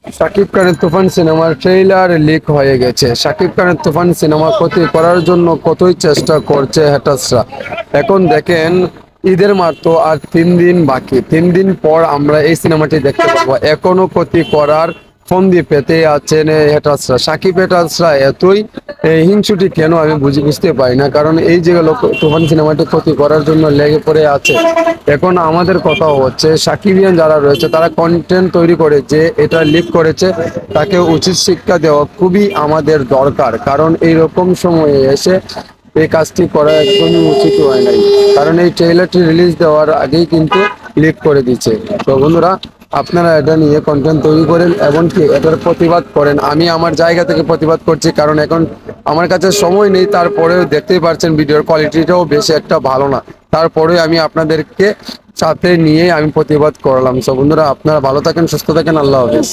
শাকিব খানের তুফান সিনেমার trailer leak হয়ে গেছে। শাকিব খানের তুফান সিনেমা ক্ষতি করার জন্য কতই চেষ্টা করছে হ্যাটার্সরা। এখন দেখেন, ঈদের মাত্র আর 3 দিন বাকি। 3 দিন পর আমরা এই সিনেমাটি দেখতে পাবো। এখনো ক্ষতি করার ফন্দি পেতে আছেন হ্যাটার্সরা। শাকিব হ্যাটার্সরা এতই হিংসুটি কেন আমি বুঝতে পারি না, কারণ এই যে তুফান সিনেমাটি ক্ষতি করার জন্য লেগে পড়ে আছে। এখন আমাদের কথা হচ্ছে, সাকিবিয়ান যারা রয়েছে তারা কন্টেন্ট তৈরি করে যে এটা লিক করেছে, তাকে উচিত শিক্ষা দেওয়া খুবই আমাদের দরকার। কারণ এই রকম সময়ে এসে এই কাজটি করা একদমই উচিত হয় নাই, কারণ এই ট্রেইলারটি রিলিজ দেওয়ার আগেই কিন্তু লিক করে দিচ্ছে। তো বন্ধুরা, আপনারা এটা নিয়ে কন্টেন্ট তৈরি করেন এবং কি এটার প্রতিবাদ করেন। আমি আমার জায়গা থেকে প্রতিবাদ করছি, কারণ এখন আমার কাছে সময় নেই। তারপরেও দেখতেই পাচ্ছেন ভিডিওর কোয়ালিটিটাও বেশি একটা ভালো না, তারপরে আমি আপনাদেরকে সাথে নিয়ে আমি প্রতিবাদ করলাম। সো বন্ধুরা, আপনারা ভালো থাকেন, সুস্থ থাকেন, আল্লাহ হাফেজ।